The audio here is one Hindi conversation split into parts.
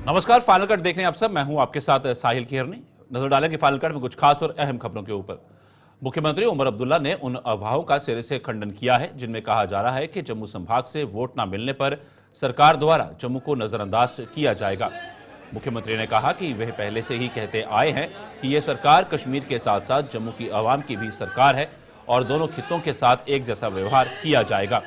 नमस्कार, फाइनल कट देख रहे हैं आप सब। मैं हूं आपके साथ साहिल किरनी। नजर डालेंगे फाइनल कट में कुछ खास और अहम खबरों के ऊपर। मुख्यमंत्री उमर अब्दुल्ला ने उन अफवाहों का सिरे से खंडन किया है जिनमें कहा जा रहा है कि जम्मू संभाग से वोट न मिलने पर सरकार द्वारा जम्मू को नजरअंदाज किया जाएगा। मुख्यमंत्री ने कहा कि वह पहले से ही कहते आए हैं कि यह सरकार कश्मीर के साथ साथ जम्मू की आवाम की भी सरकार है और दोनों खित्तों के साथ एक जैसा व्यवहार किया जाएगा।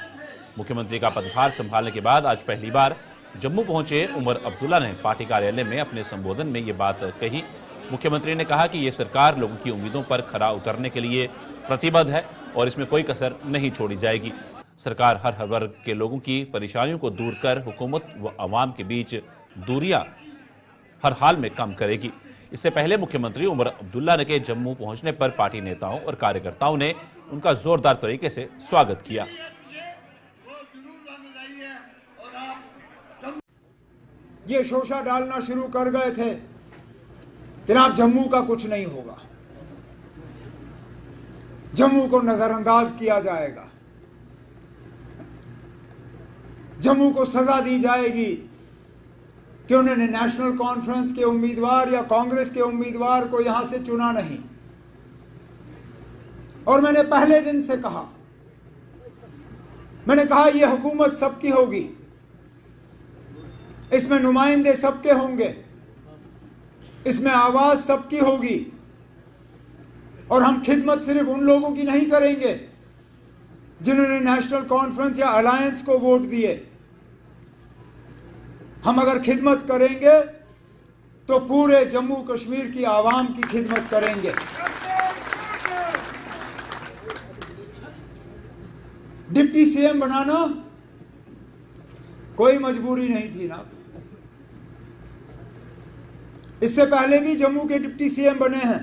मुख्यमंत्री का पदभार संभालने के बाद आज पहली बार जम्मू पहुंचे उमर अब्दुल्ला ने पार्टी कार्यालय में अपने संबोधन में ये बात कही। मुख्यमंत्री ने कहा कि ये सरकार लोगों की उम्मीदों पर खरा उतरने के लिए प्रतिबद्ध है और इसमें कोई कसर नहीं छोड़ी जाएगी। सरकार हर वर्ग के लोगों की परेशानियों को दूर कर हुकूमत व अवाम के बीच दूरियां हर हाल में कम करेगी। इससे पहले मुख्यमंत्री उमर अब्दुल्ला के जम्मू पहुंचने पर पार्टी नेताओं और कार्यकर्ताओं ने उनका जोरदार तरीके से स्वागत किया। ये शोषा डालना शुरू कर गए थे कि आप जम्मू का कुछ नहीं होगा, जम्मू को नजरअंदाज किया जाएगा, जम्मू को सजा दी जाएगी कि उन्होंने नेशनल कॉन्फ्रेंस के उम्मीदवार या कांग्रेस के उम्मीदवार को यहां से चुना नहीं। और मैंने पहले दिन से कहा, मैंने कहा यह हुकूमत सबकी होगी, इसमें नुमाइंदे सबके होंगे, इसमें आवाज सबकी होगी और हम खिदमत सिर्फ उन लोगों की नहीं करेंगे जिन्होंने नेशनल कॉन्फ्रेंस या अलायंस को वोट दिए। हम अगर खिदमत करेंगे तो पूरे जम्मू कश्मीर की आवाम की खिदमत करेंगे। डिप्टी सीएम बनाना कोई मजबूरी नहीं थी ना। इससे पहले भी जम्मू के डिप्टी सीएम बने हैं,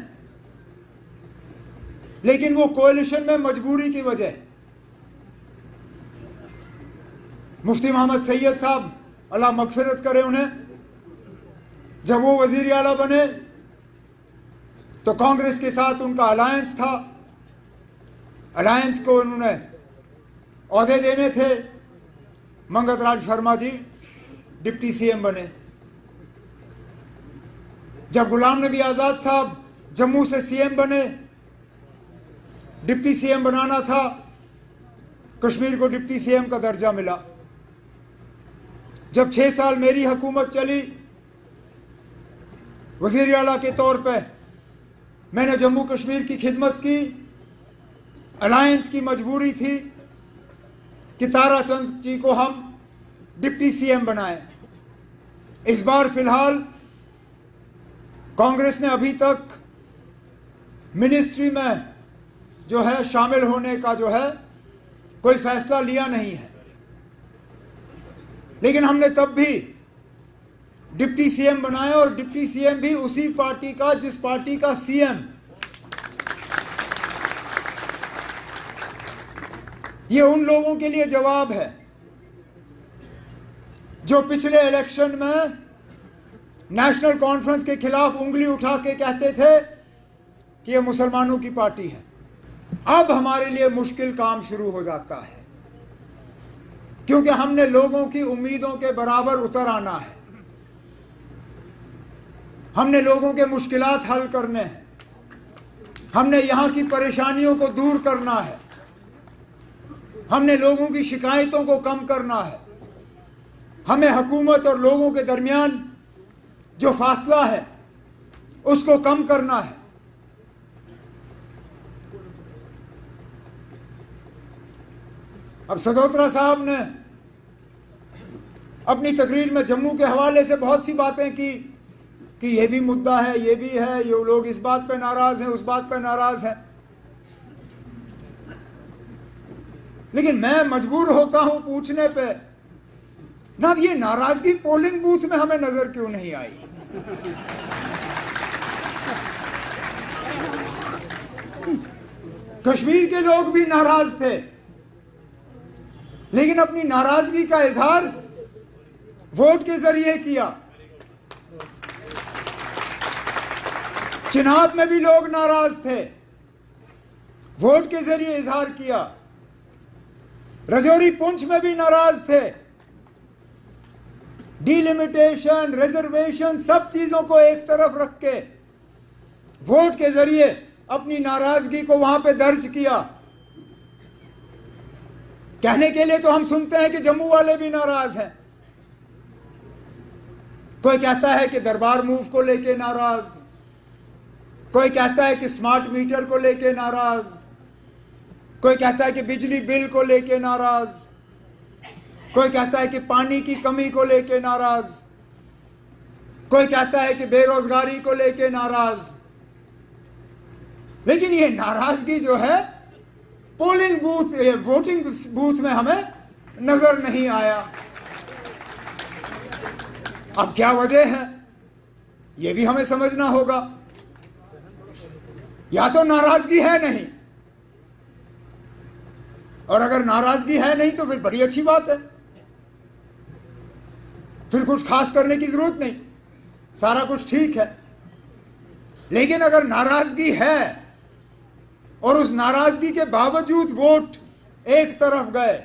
लेकिन वो कोalition में मजबूरी की वजह। मुफ्ती मोहम्मद सैयद साहब, अल्लाह मगफिरत करे उन्हें, जब वो वजीर आला बने तो कांग्रेस के साथ उनका अलायंस था, अलायंस को उन्होंने ओहदे देने थे। मंगत राज शर्मा जी डिप्टी सीएम बने। जब गुलाम नबी आजाद साहब जम्मू से सीएम बने, डिप्टी सीएम बनाना था, कश्मीर को डिप्टी सीएम का दर्जा मिला। जब 6 साल मेरी हुकूमत चली, वजीर आला के तौर पे मैंने जम्मू कश्मीर की खिदमत की। अलायंस की मजबूरी थी कि ताराचंद जी को हम डिप्टी सीएम बनाएं। इस बार फिलहाल कांग्रेस ने अभी तक मिनिस्ट्री में जो है शामिल होने का जो है कोई फैसला लिया नहीं है, लेकिन हमने तब भी डिप्टी सीएम बनाया और डिप्टी सीएम भी उसी पार्टी का जिस पार्टी का सीएम। ये उन लोगों के लिए जवाब है जो पिछले इलेक्शन में नेशनल कॉन्फ्रेंस के खिलाफ उंगली उठा के कहते थे कि ये मुसलमानों की पार्टी है। अब हमारे लिए मुश्किल काम शुरू हो जाता है, क्योंकि हमने लोगों की उम्मीदों के बराबर उतर आना है। हमने लोगों के मुश्किलात हल करने हैं, हमने यहां की परेशानियों को दूर करना है, हमने लोगों की शिकायतों को कम करना है। हमें हुकूमत और लोगों के दरमियान जो फासला है उसको कम करना है। अब सदोत्रा साहब ने अपनी तकरीर में जम्मू के हवाले से बहुत सी बातें की कि ये भी मुद्दा है, ये भी है, ये लोग इस बात पे नाराज हैं, उस बात पे नाराज हैं। लेकिन मैं मजबूर होता हूं पूछने पे, ना ये नाराजगी पोलिंग बूथ में हमें नजर क्यों नहीं आई? कश्मीर के लोग भी नाराज थे, लेकिन अपनी नाराजगी का इजहार वोट के जरिए किया। चिनाब में भी लोग नाराज थे, वोट के जरिए इजहार किया। रजौरी पुंछ में भी नाराज थे, डिलिमिटेशन, रिजर्वेशन, सब चीजों को एक तरफ रख के वोट के जरिए अपनी नाराजगी को वहां पे दर्ज किया। कहने के लिए तो हम सुनते हैं कि जम्मू वाले भी नाराज हैं। कोई कहता है कि दरबार मूव को लेके नाराज, कोई कहता है कि स्मार्ट मीटर को लेके नाराज, कोई कहता है कि बिजली बिल को लेके नाराज, कोई कहता है कि पानी की कमी को लेके नाराज, कोई कहता है कि बेरोजगारी को लेके नाराज। लेकिन ये नाराजगी जो है पोलिंग बूथ, वोटिंग बूथ में हमें नजर नहीं आया। अब क्या वजह है ये भी हमें समझना होगा। या तो नाराजगी है नहीं, और अगर नाराजगी है नहीं तो फिर बड़ी अच्छी बात है, फिर कुछ खास करने की जरूरत नहीं, सारा कुछ ठीक है। लेकिन अगर नाराजगी है और उस नाराजगी के बावजूद वोट एक तरफ गए,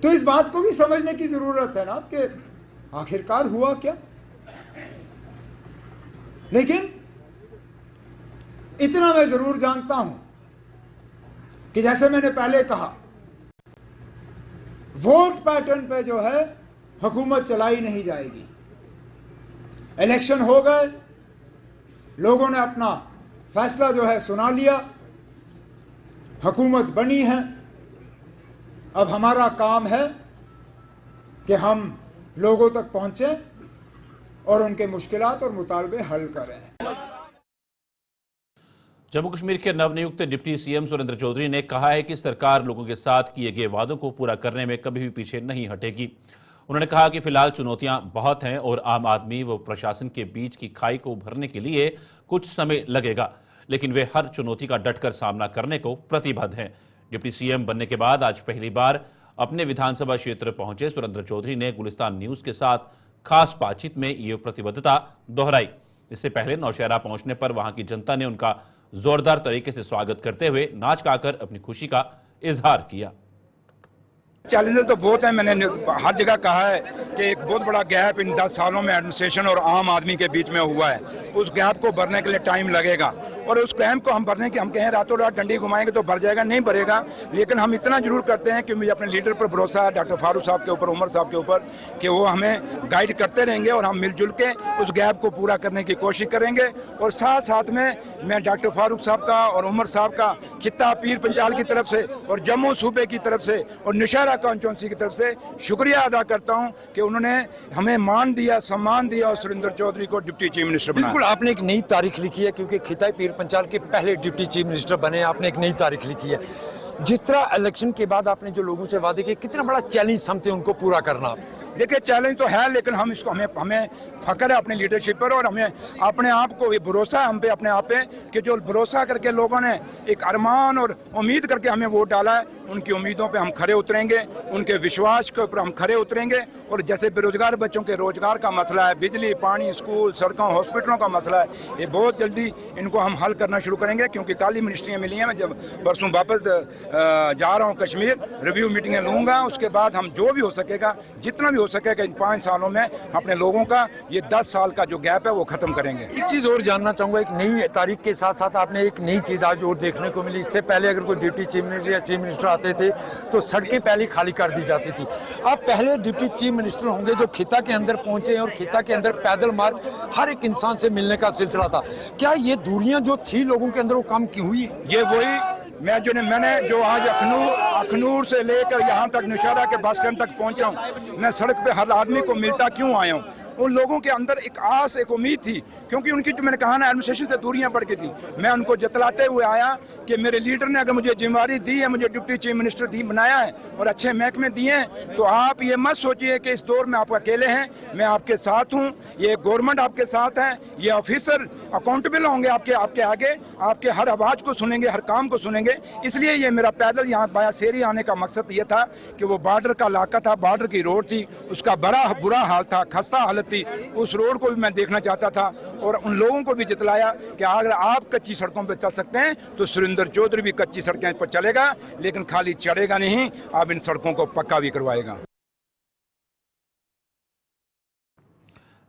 तो इस बात को भी समझने की जरूरत है ना कि आखिरकार हुआ क्या। लेकिन इतना मैं जरूर जानता हूं कि जैसे मैंने पहले कहा, वोट पैटर्न पे जो है हुकूमत चलाई नहीं जाएगी। इलेक्शन हो गए, लोगों ने अपना फैसला जो है सुना लिया, हुकूमत बनी है। अब हमारा काम है कि हम लोगों तक पहुंचे और उनके मुश्किलात और मुतालबे हल करें। जम्मू कश्मीर के नवनियुक्त डिप्टी सीएम सुरेंद्र चौधरी ने कहा है कि सरकार लोगों के साथ किए गए वादों को पूरा करने में कभी भी पीछे नहीं हटेगी। उन्होंने कहा कि फिलहाल चुनौतियां बहुत हैं और आम आदमी व प्रशासन के बीच की खाई को भरने के लिए कुछ समय लगेगा, लेकिन वे हर चुनौती का डटकर सामना करने को प्रतिबद्ध हैं। डिप्टी सीएम बनने के बाद आज पहली बार अपने विधानसभा क्षेत्र पहुंचे सुरेंद्र चौधरी ने गुलिस्तान न्यूज के साथ खास बातचीत में ये प्रतिबद्धता दोहराई। इससे पहले नौशहरा पहुंचने पर वहां की जनता ने उनका जोरदार तरीके से स्वागत करते हुए नाच गाकर अपनी खुशी का इजहार किया। चैलेंजेस तो बहुत हैं। मैंने हर जगह कहा है कि एक बहुत बड़ा गैप इन 10 सालों में एडमिनिस्ट्रेशन और आम आदमी के बीच में हुआ है। उस गैप को भरने के लिए टाइम लगेगा, और उस गैप को हम भरने की, हम कहें रातों रात डंडी घुमाएंगे तो भर जाएगा, नहीं भरेगा। लेकिन हम इतना जरूर करते हैं कि मुझे अपने लीडर पर भरोसा है, डॉक्टर फारूक साहब के ऊपर, उमर साहब के ऊपर, कि वो हमें गाइड करते रहेंगे और हम मिलजुल के उस गैप को पूरा करने की कोशिश करेंगे। और साथ साथ में मैं डॉक्टर फारूक साहब का और उमर साहब का खित्ता पीर पंचाल की तरफ से और जम्मू सूबे की तरफ से और नौशहरा कॉन्स्टिट्यूंसी की तरफ से शुक्रिया अदा करता हूं कि उन्होंने हमें मान दिया, सम्मान दिया और सुरेंद्र चौधरी को डिप्टी चीफ मिनिस्टर बनाया। बिल्कुल, आपने एक नई तारीख लिखी है, क्योंकि खिताई पीर पंचाल के पहले डिप्टी चीफ मिनिस्टर बने, आपने एक नई तारीख लिखी है। जिस तरह इलेक्शन के बाद आपने जो लोगों से वादे किए, कितना बड़ा चैलेंज समझते हैं उनको पूरा करना? देखिए, चैलेंज तो है, लेकिन हम इसको हमें फख्र है अपनी लीडरशिप पर, और हमें अपने आप को, ये भरोसा है हम पे, अपने आप पे, कि जो भरोसा करके लोगों ने एक अरमान और उम्मीद करके हमें वोट डाला है, उनकी उम्मीदों पे हम खरे उतरेंगे, उनके विश्वास के ऊपर हम खरे उतरेंगे। और जैसे बेरोजगार बच्चों के रोजगार का मसला है, बिजली, पानी, स्कूल, सड़कों, हॉस्पिटलों का मसला है, ये बहुत जल्दी इनको हम हल करना शुरू करेंगे। क्योंकि काली मिनिस्ट्रियाँ मिली हैं, मैं जब परसों वापस जा रहा हूँ कश्मीर, रिव्यू मीटिंगें लूँगा, उसके बाद हम जो भी हो सकेगा, जितना भी हो सकेगा, इन 5 सालों में अपने लोगों का ये 10 साल का जो गैप है वो खत्म करेंगे। एक चीज और जानना चाहूंगा, एक नई तारीख के साथ साथ आपने एक नई चीज आज और देखने को मिली। इससे पहले अगर कोई डिप्टी चीफ मिनिस्टर या चीफ मिनिस्टर आते थे तो सड़कें पहले खाली कर दी जाती थी। अब पहले डिप्टी चीफ मिनिस्टर होंगे जो खिता के अंदर पहुंचे, और खिता के अंदर पैदल मार्च हर एक इंसान से मिलने का सिलसिला था। क्या ये दूरियां जो थी लोगों के अंदर वो कम की हुई? ये वही मैंने जो आज अखनूर से लेकर यहाँ तक नौशहरा के बस स्टैंड तक पहुँचा हूँ, मैं सड़क पे हर आदमी को मिलता क्यों आया हूँ? उन लोगों के अंदर एक आस, एक उम्मीद थी, क्योंकि उनकी जो मैंने कहा ना, एडमिनिस्ट्रेशन से दूरियां बढ़ गई थी। मैं उनको जतलाते हुए आया कि मेरे लीडर ने अगर मुझे जिम्मेदारी दी है, मुझे डिप्टी चीफ मिनिस्टर बनाया है और अच्छे महकमे दिए हैं, तो आप ये मत सोचिए कि इस दौर में आप अकेले हैं। मैं आपके साथ हूँ, ये गवर्नमेंट आपके साथ है, ये ऑफिसर अकाउंटेबल होंगे आपके आगे, आपके हर आवाज़ को सुनेंगे, हर काम को सुनेंगे। इसलिए ये मेरा पैदल यहाँ बाया सेरी आने का मकसद ये था कि वो बॉर्डर का इलाका था, बॉर्डर की रोड थी, उसका बड़ा बुरा हाल था, खस्ता हालत थी, उस रोड को भी मैं देखना चाहता था। और उन लोगों को भी जितलाया कि अगर आप कच्ची सड़कों पर चल सकते हैं तो सुरेंद्र चौधरी भी कच्ची सड़कों पर चलेगा, लेकिन खाली चढ़ेगा नहीं, आप इन सड़कों को पक्का भी करवाएगा।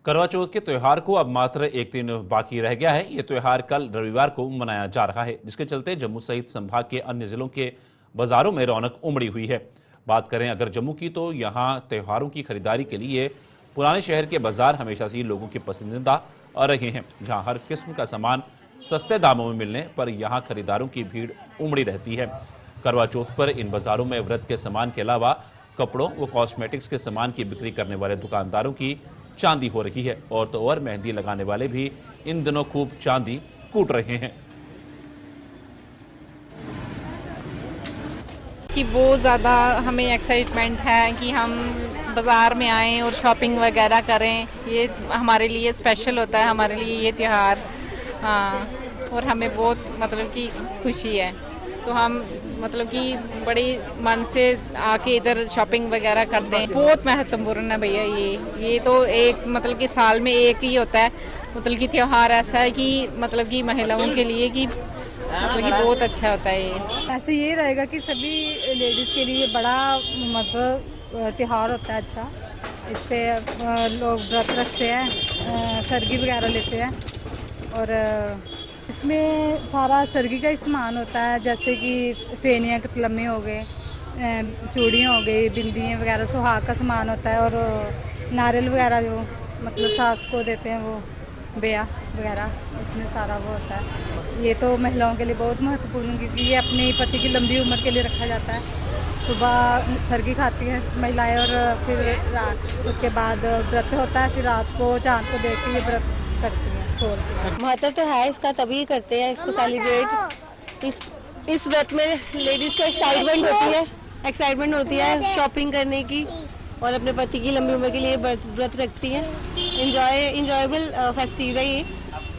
करवा चौथ के त्यौहार को अब मात्र एक दिन बाकी रह गया है। ये त्यौहार कल रविवार को मनाया जा रहा है, जिसके चलते जम्मू सहित संभाग के अन्य जिलों के बाजारों में रौनक उमड़ी हुई है। बात करें अगर जम्मू की, तो यहाँ त्योहारों की खरीदारी के लिए पुराने शहर के बाजार हमेशा से ही लोगों के पसंदीदा रहे हैं, जहाँ हर किस्म का सामान सस्ते दामों में मिलने पर यहाँ खरीदारों की भीड़ उमड़ी रहती है। करवा चौथ पर इन बाजारों में व्रत के सामान के अलावा कपड़ों व कॉस्मेटिक्स के सामान की बिक्री करने वाले दुकानदारों की चांदी हो रही है। और तो और मेहंदी लगाने वाले भी इन दिनों खूब चांदी कूट रहे हैं। कि बहुत ज़्यादा हमें एक्साइटमेंट है कि हम बाज़ार में आएँ और शॉपिंग वगैरह करें। ये हमारे लिए स्पेशल होता है, हमारे लिए ये त्यौहार। हाँ, और हमें बहुत मतलब कि खुशी है, तो हम मतलब कि बड़ी मन से आके इधर शॉपिंग वगैरह करते हैं। बहुत महत्वपूर्ण है भैया ये तो एक मतलब कि साल में एक ही होता है, मतलब कि त्यौहार ऐसा है कि मतलब कि महिलाओं के लिए कि मतलब कि बहुत अच्छा होता है ये। ऐसे ये रहेगा कि सभी लेडीज़ के लिए बड़ा मतलब त्यौहार होता है अच्छा। इस पे लोग व्रत रखते हैं, सरगी वगैरह लेते हैं और इसमें सारा सरगी का ही सामान होता है, जैसे कि फेनियाँ कतलम्मे हो गए, चूड़ियाँ हो गई, बिंदियाँ वगैरह, सुहाग का सामान होता है और नारियल वगैरह जो मतलब सास को देते हैं वो बेया वगैरह, उसमें सारा वो होता है। ये तो महिलाओं के लिए बहुत महत्वपूर्ण, क्योंकि ये अपने पति की लंबी उम्र के लिए रखा जाता है। सुबह सरगी खाती हैं महिलाएं और फिर रात उसके बाद व्रत होता है, फिर रात को चाँद को देख के ये व्रत करती हैं। महत्व तो है इसका, तभी करते हैं इसको सेलिब्रेट। इस व्रत में लेडीज़ को एक्साइटमेंट होती है शॉपिंग करने की और अपने पति की लंबी उम्र के लिए व्रत रखती हैं। इंजॉयबल फेस्टिवल है ये,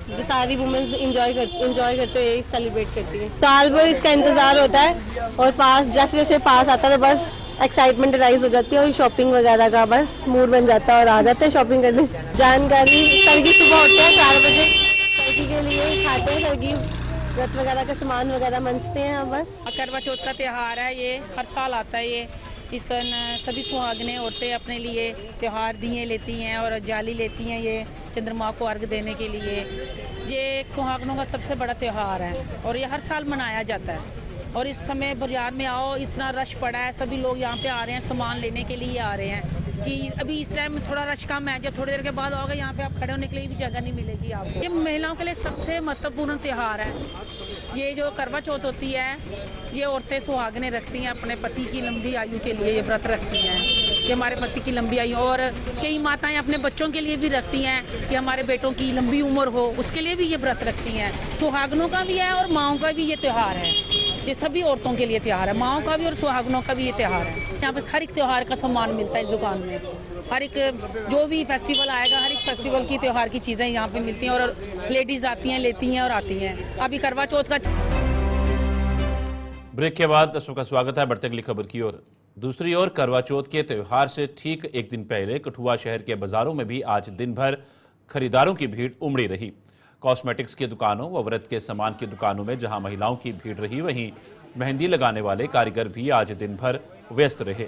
जो सारी वुमेन्स इंजॉय करते हुए सेलिब्रेट करती हैं। साल भर इसका इंतज़ार होता है और जैसे जैसे पास आता है तो बस एक्साइटमेंट राइज हो जाती है और शॉपिंग वगैरह का बस मूड बन जाता है और आ जाते हैं शॉपिंग करने। जानकारी सरगी सुबह उठते हैं 4 बजे, सरगी के लिए खाते हैं, सरगी व्रत वगैरह का सामान वगैरह मंजते हैं। हम बस करवा चौथ का त्यौहार है, ये हर साल आता है। ये इस तरह सभी सुहागनें औरतें अपने लिए त्यौहार दिए लेती हैं और जाली लेती हैं ये चंद्रमा को अर्घ देने के लिए। ये एक सुहागनों का सबसे बड़ा त्यौहार है और ये हर साल मनाया जाता है। और इस समय बाजार में आओ, इतना रश पड़ा है, सभी लोग यहाँ पे आ रहे हैं, सामान लेने के लिए आ रहे हैं। कि अभी इस टाइम थोड़ा रश कम है, जब थोड़ी देर के बाद आओगे यहाँ पे आप खड़े होने के लिए भी जगह नहीं मिलेगी आपको। ये महिलाओं के लिए सबसे महत्वपूर्ण त्यौहार है। ये जो करवा चौथ होती है, ये औरतें सुहागनें रखती हैं अपने पति की लंबी आयु के लिए, ये व्रत रखती हैं कि हमारे पति की लंबी आयु। और कई माताएं अपने बच्चों के लिए भी रखती हैं कि हमारे बेटों की लंबी उम्र हो, उसके लिए भी ये व्रत रखती हैं। सुहागनों का भी है और माओं का भी ये त्यौहार है। ये सभी औरतों के लिए त्यौहार है, माओं का भी और सुहागनों का भी ये त्यौहार है। यहाँ पर हर एक त्यौहार का सामान मिलता है इस दुकान में। हर एक जो भी फेस्टिवल आएगा, हर एक फेस्टिवल की त्यौहार की चीज़ें यहाँ पे मिलती हैं और लेडीज़ आती हैं, लेती हैं और आती हैं। अभी करवा चौथ का ब्रेक के बाद दर्शकों का स्वागत है। बढ़ते अगली खबर की ओर। दूसरी ओर करवा चौथ के त्यौहार से ठीक एक दिन पहले कठुआ शहर के बाजारों में भी आज दिन भर खरीदारों की भीड़ उमड़ी रही। कॉस्मेटिक्स की दुकानों व व्रत के सामान की दुकानों में जहां महिलाओं की भीड़ रही, वहीं मेहंदी लगाने वाले कारीगर भी आज दिन भर व्यस्त रहे।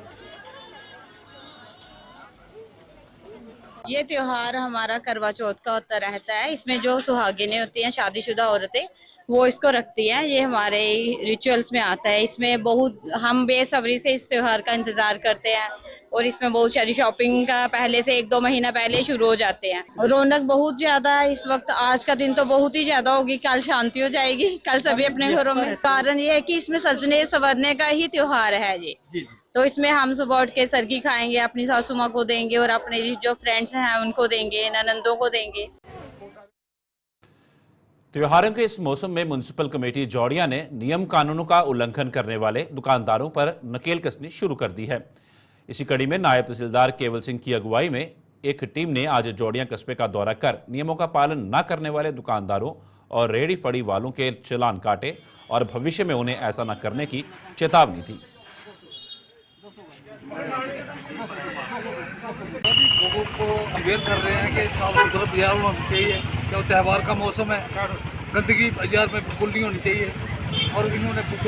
ये त्योहार हमारा करवा चौथ का होता रहता है। इसमें जो सुहागिनें होती हैं, शादीशुदा औरतें, वो इसको रखती हैं। ये हमारे रिचुअल्स में आता है। इसमें बहुत हम बेसब्री से इस त्योहार का इंतजार करते हैं और इसमें बहुत सारी शॉपिंग का पहले से 1-2 महीना पहले शुरू हो जाते हैं। रौनक बहुत ज्यादा है इस वक्त। आज का दिन तो बहुत ही ज्यादा होगी, कल शांति हो जाएगी, कल सभी अपने घरों में। कारण ये है कि इसमें सजने संवरने का ही त्योहार है ये। तो इसमें हम सुबह उठ के सरगी खाएंगे, अपनी सासू माँ को देंगे और अपने जो फ्रेंड्स हैं उनको देंगे, ननंदों को देंगे। त्योहारों के इस मौसम में म्युनिसिपल कमेटी जौड़िया ने नियम कानूनों का उल्लंघन करने वाले दुकानदारों पर नकेल कसनी शुरू कर दी है। इसी कड़ी में नायब तहसीलदार केवल सिंह की अगुवाई में एक टीम ने आज जौड़िया कस्बे का दौरा कर नियमों का पालन न करने वाले दुकानदारों और रेहड़ी फड़ी वालों के चालान काटे और भविष्य में उन्हें ऐसा न करने की चेतावनी दी। लोगों को अवेयर कर रहे हैं कि साफ सुथरा बाजार होना चाहिए, जो त्यौहार का मौसम है, गंदगी बाजार में बिल्कुल नहीं होनी चाहिए। और इन्होंने कुछ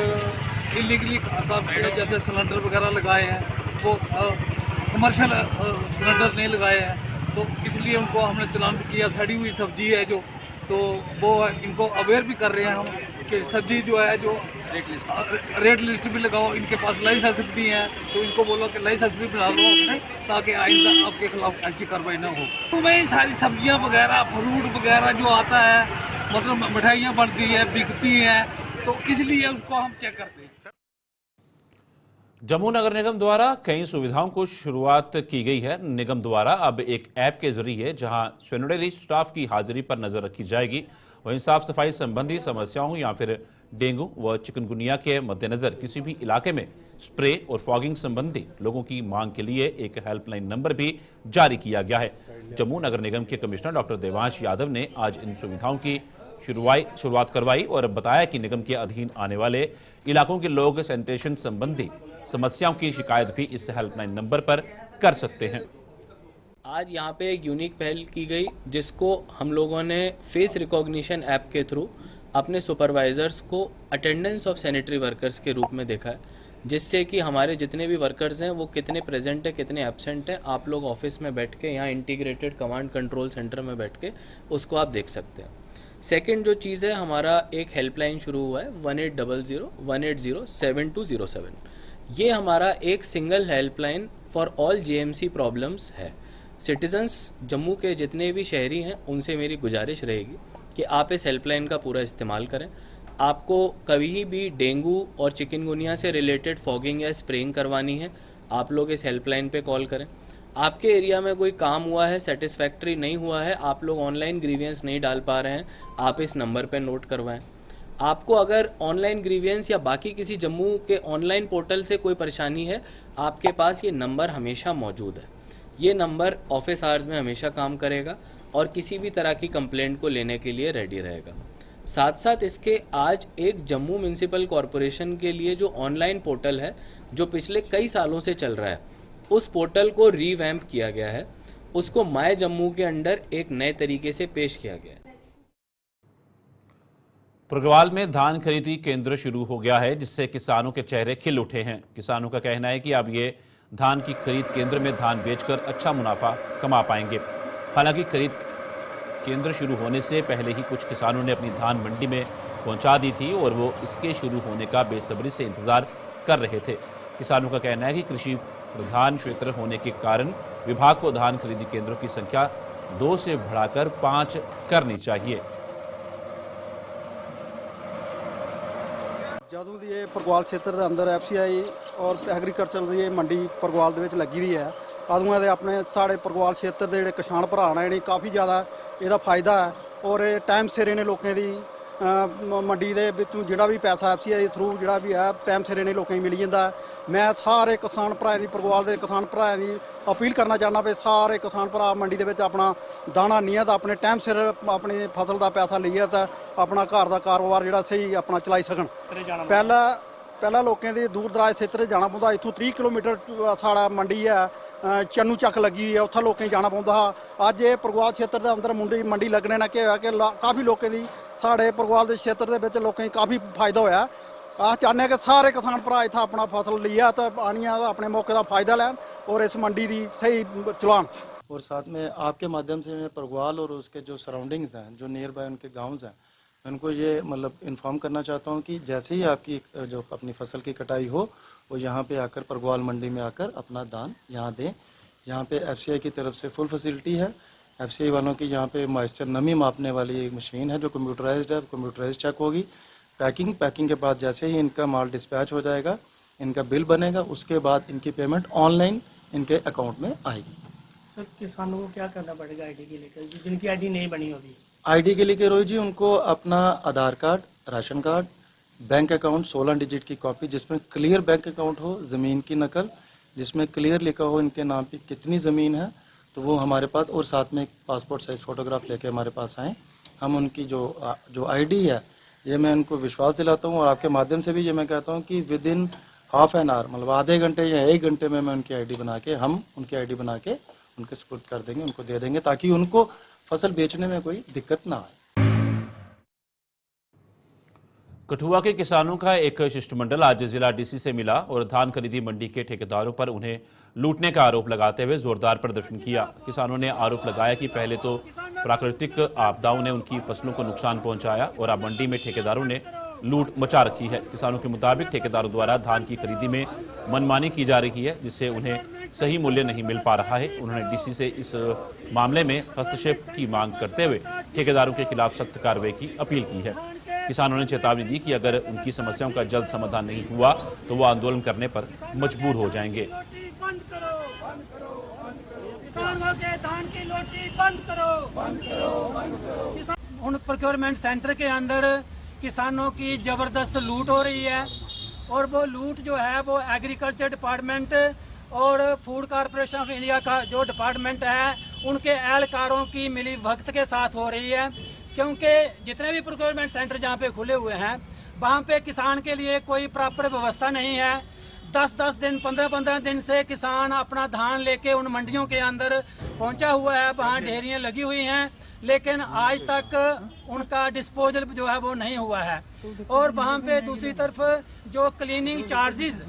इलीगली काम किया, जैसे सिलेंडर वगैरह लगाए हैं, वो कमर्शियल सिलेंडर नहीं लगाए हैं, तो इसलिए उनको हमने चलान भी किया। सड़ी हुई सब्जी है जो, तो वो इनको अवेयर भी कर रहे हैं हम कि सब्जी जो है जो रेट लिस्ट भी लगाओ, इनके पास लाइसेंस भी है तो इनको बोलो कि लाइसेंस भी बना लो अपने, ताकि आइंदा आपके खिलाफ ऐसी कार्रवाई ना हो। तो भाई सारी सब्जियां वगैरह, फ्रूट वगैरह जो आता है, मतलब मिठाइयाँ बनती है, बिकती हैं, तो इसलिए उसको हम चेक करते हैं। जम्मू नगर निगम द्वारा कई सुविधाओं को शुरुआत की गई है। निगम द्वारा अब एक ऐप के जरिए जहां सैनिटरी स्टाफ की हाजिरी पर नजर रखी जाएगी, वहीं साफ सफाई संबंधी समस्याओं या फिर डेंगू व चिकनगुनिया के मद्देनजर किसी भी इलाके में स्प्रे और फॉगिंग संबंधी लोगों की मांग के लिए एक हेल्पलाइन नंबर भी जारी किया गया है। जम्मू नगर निगम के कमिश्नर डॉक्टर देवांश यादव ने आज इन सुविधाओं की शुरुआत करवाई और बताया कि निगम के अधीन आने वाले इलाकों के लोग सैनिटेशन संबंधी समस्याओं की शिकायत भी इस हेल्पलाइन नंबर पर कर सकते हैं। आज यहाँ पे एक यूनिक पहल की गई, जिसको हम लोगों ने फेस रिकॉग्निशन ऐप के थ्रू अपने सुपरवाइजर्स को अटेंडेंस ऑफ सैनिटरी वर्कर्स के रूप में देखा है, जिससे कि हमारे जितने भी वर्कर्स हैं वो कितने प्रेजेंट है, कितने एब्सेंट हैं, आप लोग ऑफिस में बैठ के यहाँ इंटीग्रेटेड कमांड कंट्रोल सेंटर में बैठ के उसको आप देख सकते हैं। सेकंड जो चीज़ है, हमारा एक हेल्पलाइन शुरू हुआ है 1800-180-7207। ये हमारा एक single helpline for all JMC problems है। सिटीजन्स जम्मू के जितने भी शहरी हैं उनसे मेरी गुजारिश रहेगी कि आप इस हेल्पलाइन का पूरा इस्तेमाल करें। आपको कभी भी डेंगू और चिकनगुनिया से रिलेटेड फॉगिंग या स्प्रेइंग करवानी है, आप लोग इस हेल्पलाइन पे कॉल करें। आपके एरिया में कोई काम हुआ है, सेटिस्फैक्ट्री नहीं हुआ है, आप लोग ऑनलाइन ग्रीवियंस नहीं डाल पा रहे हैं, आप इस नंबर पे नोट करवाएं। आपको अगर ऑनलाइन ग्रीवियंस या बाकी किसी जम्मू के ऑनलाइन पोर्टल से कोई परेशानी है, आपके पास ये नंबर हमेशा मौजूद है। ये नंबर ऑफिस आवर्स में हमेशा काम करेगा और किसी भी तरह की कंप्लेंट को लेने के लिए रेडी रहेगा। साथ साथ इसके आज एक जम्मू म्यूनिसिपल कॉरपोरेशन के लिए जो ऑनलाइन पोर्टल है, जो पिछले कई सालों से चल रहा है, उस पोर्टल को रीवैम्प किया गया है। उसको माय जम्मू के अंडर एक नए तरीके से पेश किया गया है। पुरगवाल में धान खरीदी केंद्र शुरू हो गया है, जिससे किसानों के चेहरे खिल उठे हैं। किसानों का कहना है कि अब ये धान की खरीद केंद्र में धान बेचकर अच्छा मुनाफा कमा पाएंगे। हालांकि खरीद केंद्र शुरू होने से पहले ही कुछ किसानों ने अपनी धान मंडी में पहुंचा दी थी और वो इसके शुरू होने का बेसब्री से इंतजार कर रहे थे। किसानों का कहना है कि कृषि प्रधान क्षेत्र होने के कारण विभाग को धान खरीदी केंद्रों की संख्या 2 से बढ़ाकर 5 करनी चाहिए। ਜਦੋਂ ਦੀ ਇਹ ਪਰਗਵਾਲ ਖੇਤਰ ਦੇ ਅੰਦਰ ਐਫਸੀਆਈ ਔਰ ਐਗਰੀਕਲਚਰ ਦੀ ਇਹ ਮੰਡੀ ਪਰਗਵਾਲ ਦੇ ਵਿੱਚ ਲੱਗੀ ਦੀ ਹੈ, ਆਦੂਆਂ ਦੇ ਆਪਣੇ ਸਾਡੇ ਪਰਗਵਾਲ ਖੇਤਰ ਦੇ ਜਿਹੜੇ ਕਿਸਾਨ ਭਰਾ ਨੇ ਜਿਹੜੀ ਕਾਫੀ ਜ਼ਿਆਦਾ ਇਹਦਾ ਫਾਇਦਾ ਹੈ ਔਰ ਇਹ ਟਾਈਮ ਸਿਰ ਇਹਨੇ ਲੋਕਾਂ ਦੀ ਮੰਡੀ ਦੇ ਵਿੱਚੋਂ ਜਿਹੜਾ ਵੀ ਪੈਸਾ ਐਫਸੀਆਈ ਦੇ ਥਰੂ ਜਿਹੜਾ ਵੀ ਹੈ ਟਾਈਮ ਸਿਰ ਇਹਨੇ ਲੋਕਾਂ ਨੂੰ ਮਿਲ ਜਾਂਦਾ। ਮੈਂ ਸਾਰੇ ਕਿਸਾਨ ਭਰਾਵਾਂ ਦੀ ਪਰਗਵਾਲ ਦੇ ਕਿਸਾਨ ਭਰਾਵਾਂ ਦੀ अपील करना चाहना भी सारे किसान भरा मंडी के अपना दाना नहीं है तो अपने टाइम सिर अपनी फसल का पैसा लीए तो अपना घर का कारोबार जो सही अपना चलाई सकन। पहला लोगों की दूर दराज क्षेत्र जाना पौंदा, इतों 30 किलोमीटर साड़ा मंडी है चन्नू चक लगी है, उत्थे लोगों जाना पौंदा। अज ये परगवाल क्षेत्र के अंदर मंडी लगने ने क्या कि काफ़ी लोगों की साढ़े परगवाल के क्षेत्र के लोगों की काफ़ी फायदा होया। आ चाहते हैं कि सारे किसान भरा इतना अपना फसल लिया तो आनिया अपने मौके का फायदा लैन और इस मंडी की सही चलान। और साथ में आपके माध्यम से मैं परगवाल और उसके जो सराउंडिंग्स हैं, जो नियर बाय उनके गांव्स हैं, उनको ये मतलब इन्फॉर्म करना चाहता हूँ कि जैसे ही आपकी जो अपनी फसल की कटाई हो, वो यहाँ पे आकर परगवाल मंडी में आकर अपना दान यहाँ दें। यहाँ पे एफसीआई की तरफ से फुल फैसिलिटी है। एफसीआई वालों की यहाँ पे मॉइस्चर नमी मापने वाली एक मशीन है जो कंप्यूटराइज्ड है, कंप्यूटराइज्ड चेक होगी। पैकिंग के बाद जैसे ही इनका माल डिस्पैच हो जाएगा, इनका बिल बनेगा, उसके बाद इनकी पेमेंट ऑनलाइन इनके अकाउंट में आएगी। सर किसानों को क्या करना पड़ेगा आईडी के लिए, जिनकी आईडी नहीं बनी होगी? आईडी के लिए रोहित जी उनको अपना Aadhaar card, ration card, bank account 16 digit की कॉपी जिसमें क्लियर बैंक अकाउंट हो, ज़मीन की नकल जिसमें क्लियर लिखा हो इनके नाम पे कितनी ज़मीन है, तो वो हमारे पास, और साथ में पासपोर्ट साइज फ़ोटोग्राफ लेके हमारे पास आएँ। हम उनकी जो आईडी है ये मैं उनको विश्वास दिलाता हूँ और आपके माध्यम से भी ये मैं कहता हूँ कि with in half an hour, मतलब आधे घंटे या 1 घंटे में मैं उनकी आईडी बना के उनके सपुर्द कर देंगे, उनको दे देंगे ताकि उनको फसल बेचने में कोई दिक्कत ना आए। कठुआ के किसानों का एक शिष्टमंडल आज जिला डीसी से मिला और धान खरीदी मंडी के ठेकेदारों पर उन्हें लूटने का आरोप लगाते हुए जोरदार प्रदर्शन किया। किसानों ने आरोप लगाया कि पहले तो प्राकृतिक आपदाओं ने उनकी फसलों को नुकसान पहुंचाया और अब मंडी में ठेकेदारों ने लूट मचा रखी है। किसानों के मुताबिक ठेकेदारों द्वारा धान की खरीदी में मनमानी की जा रही है, जिससे उन्हें सही मूल्य नहीं मिल पा रहा है। उन्होंने डीसी से इस मामले में हस्तक्षेप की मांग करते हुए ठेकेदारों के खिलाफ सख्त कार्रवाई की अपील की है। किसानों ने चेतावनी दी कि अगर उनकी समस्याओं का जल्द समाधान नहीं हुआ तो वो आंदोलन करने पर मजबूर हो जाएंगे। किसानों के धान की लोटी बंद करो। उन प्रोक्योरमेंट सेंटर के अंदर किसानों की जबरदस्त लूट हो रही है और वो लूट जो है वो एग्रीकल्चर डिपार्टमेंट और फूड कॉरपोरेशन ऑफ इंडिया का जो डिपार्टमेंट है उनके एहलकारों की मिली भगत के साथ हो रही है, क्योंकि जितने भी प्रोक्योरमेंट सेंटर जहाँ पे खुले हुए हैं वहाँ पे किसान के लिए कोई प्रॉपर व्यवस्था नहीं है। 10-10 दिन 15-15 दिन से किसान अपना धान लेके उन मंडियों के अंदर पहुंचा हुआ है, वहाँ ढेरियाँ लगी हुई हैं, लेकिन आज तक उनका डिस्पोजल जो है वो नहीं हुआ है। और वहाँ पे दूसरी तरफ जो क्लीनिंग चार्जेस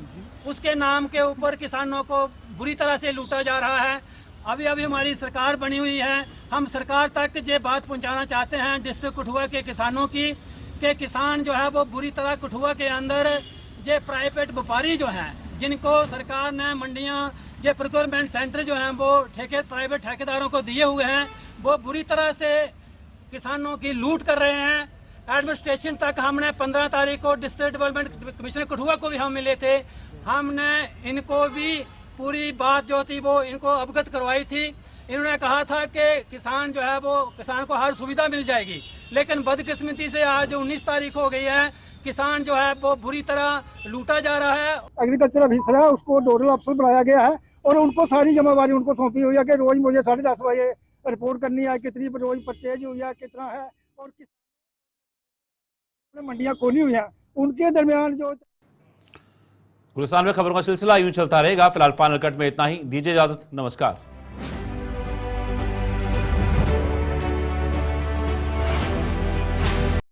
उसके नाम के ऊपर किसानों को बुरी तरह से लूटा जा रहा है। अभी हमारी सरकार बनी हुई है, हम सरकार तक ये बात पहुंचाना चाहते हैं डिस्ट्रिक्ट कठुआ के किसानों की कि किसान जो है वो बुरी तरह कठुआ के अंदर ये प्राइवेट व्यापारी जो हैं जिनको सरकार ने मंडियां ये प्रोक्योरमेंट सेंटर जो हैं वो प्राइवेट ठेकेदारों को दिए हुए हैं, वो बुरी तरह से किसानों की लूट कर रहे हैं। एडमिनिस्ट्रेशन तक हमने 15 तारीख को डिस्ट्रिक्ट डेवलपमेंट कमिश्नर कठुआ को भी हम मिले थे, हमने इनको भी पूरी बात जो थी वो इनको अवगत करवाई थी। इन्होंने कहा था कि किसान जो है वो किसान को हर सुविधा मिल जाएगी, लेकिन बदकिस्मती से आज 19 तारीख हो गई है, किसान जो है वो बुरी तरह लूटा जा रहा है। एग्रीकल्चर ऑफिसर है उसको नोडल अफसर बनाया गया है और उनको सारी जिम्मेवारी उनको सौंपी हुई है कि रोज मुझे 10:30 बजे रिपोर्ट करनी है कितनी रोज परचेज हुई है, कितना है और किस मंडियां खोली हुई है उनके दरमियान जो। गुलिस्तान में खबरों का सिलसिला यूं चलता रहेगा। फिलहाल फाइनल कट में इतना ही, दीजिए इजाजत, नमस्कार।